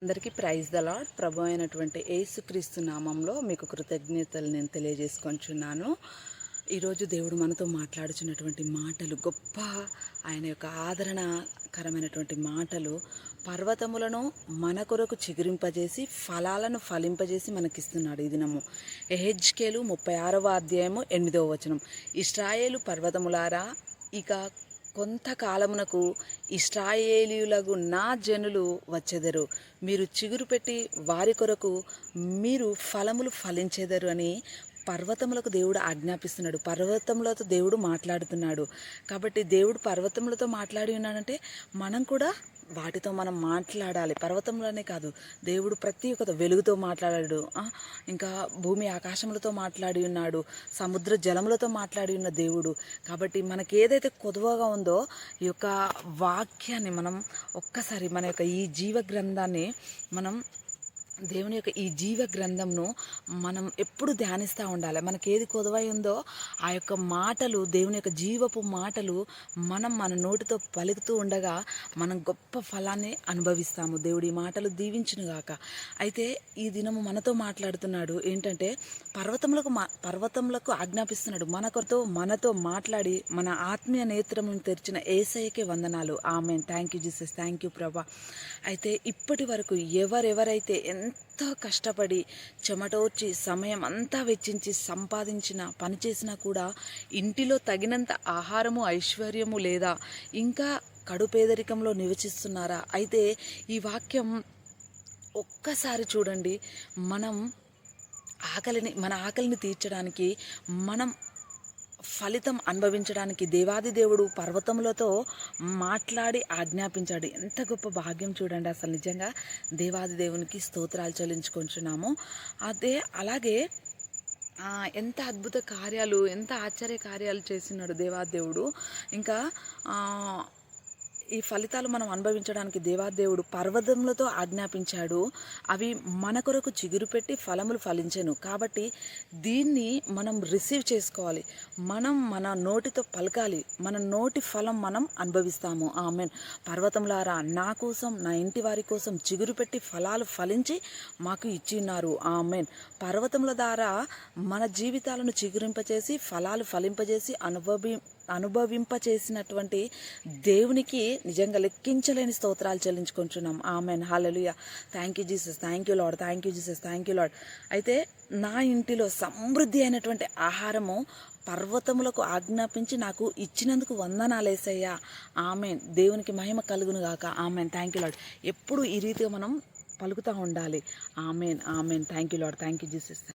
అందరికీ praise the lord. ప్రభు అయినటువంటి యేసుక్రీస్తు నామంలో మీకు కృతజ్ఞతలు నేను తెలియజేసుకొంచున్నాను. ఈరోజు దేవుడు మనతో మాట్లాడుచున్నటువంటి మాటలు గొప్ప, ఆయన యొక్క ఆదరణకరమైనటువంటి మాటలు. పర్వతములను మన కొరకు చిగురింపజేసి ఫలాలను ఫలింపజేసి మనకిస్తున్నాడు ఈ దినము. యెహెజ్కేలు 36వ అధ్యాయము 8వ వచనం. ఇశ్రాయేలు పర్వతములారా, ఇక కొంతకాలమునకు ఇశ్రాయేలీయులగు నా జనులు వచ్చెదరు, మీరు చిగురు పెట్టి వారి కొరకు మీరు ఫలములు ఫలించెదరు అని పర్వతములకు దేవుడు ఆజ్ఞాపిస్తున్నాడు. పర్వతములతో దేవుడు మాట్లాడుతున్నాడు. కాబట్టి దేవుడు పర్వతములతో మాట్లాడి ఉన్నాడంటే మనం కూడా వాటితో మనం మాట్లాడాలి. పర్వతంలోనే కాదు, దేవుడు ప్రతి ఒక్క వెలుగుతో మాట్లాడాడు, ఇంకా భూమి ఆకాశములతో మాట్లాడి ఉన్నాడు, సముద్ర జలములతో మాట్లాడి ఉన్న దేవుడు. కాబట్టి మనకి ఏదైతే కొదువగా ఉందో ఈ యొక్క వాక్యాన్ని మనం ఒక్కసారి మన యొక్క ఈ జీవ గ్రంథాన్ని మనం దేవుని యొక్క ఈ జీవ గ్రంథంను మనం ఎప్పుడు ధ్యానిస్తూ ఉండాలి. మనకి ఏది కొదవై ఉందో ఆ యొక్క మాటలు, దేవుని యొక్క జీవపు మాటలు మనం మన నోటితో పలుకుతూ ఉండగా మనం గొప్ప ఫలాన్ని అనుభవిస్తాము. దేవుడి మాటలు దీవించునుగాక. అయితే ఈ దినము మనతో మాట్లాడుతున్నాడు. ఏంటంటే పర్వతములకు ఆజ్ఞాపిస్తున్నాడు. మనతో మాట్లాడి మన ఆత్మీయ నేత్రమును తెరిచిన యేసయ్యకే వందనాలు. ఆమేన్. Thank you Jesus, thank you ప్రభా. అయితే ఇప్పటి వరకు ఎవరెవరైతే ఎంతో కష్టపడి చెమటోర్చి సమయం అంతా వెచ్చించి సంపాదించిన పని చేసినా కూడా ఇంటిలో తగినంత ఆహారము ఐశ్వర్యము లేదా ఇంకా కడు పేదరికంలో నివసిస్తున్నారా? అయితే ఈ వాక్యం ఒక్కసారి చూడండి. మన ఆకలిని తీర్చడానికి, మనం ఫలితం అనుభవించడానికి దేవాది దేవుడు పర్వతములతో మాట్లాడి ఆజ్ఞాపించాడు. ఎంత గొప్ప భాగ్యం చూడండి. అసలు నిజంగా దేవాది దేవునికి స్తోత్రాలు చెల్లించుకుంటున్నాము. అలాగే ఎంత అద్భుత కార్యాలు, ఎంత ఆశ్చర్య కార్యాలు చేస్తున్నాడు దేవాది దేవుడు. ఇంకా ఈ ఫలితాలు మనం అనుభవించడానికి దేవాదేవుడు పర్వతములతో ఆజ్ఞాపించాడు. అవి మన కొరకు చిగురు పెట్టి ఫలములు ఫలించెను. కాబట్టి దీన్ని మనం రిసీవ్ చేసుకోవాలి. మనం మన నోటితో పలకాలి. మన నోటి ఫలం మనం అనుభవిస్తాము. ఆమెన్. పర్వతములారా, నా కోసం, నా ఇంటి వారి కోసం చిగురు పెట్టి ఫలాలు ఫలించి మాకు ఇచ్చిన్నారు. ఆమెన్. పర్వతముల ద్వారా మన జీవితాలను చిగురింపచేసి ఫలాలు ఫలింపజేసి అనుభవింపచేసినటువంటి దేవునికి నిజంగా లెక్కించలేని స్తోత్రాలు చెల్లించుకుంటున్నాం. Amen. Hallelujah. Thank you Jesus, thank you lord, thank you Jesus, thank you lord. అయితే నా ఇంటిలో సమృద్ధి అయినటువంటి ఆహారము పర్వతములకు ఆజ్ఞాపించి నాకు ఇచ్చినందుకు వందనాలేసయ్యా. ఆమెన్. దేవునికి మహిమ కలుగును గాక. ఆమెన్. Thank you lord. ఎప్పుడు ఈ రీతిగా మనం పలుకుతూ ఉండాలి. Amen, amen. Thank you lord, thank you Jesus.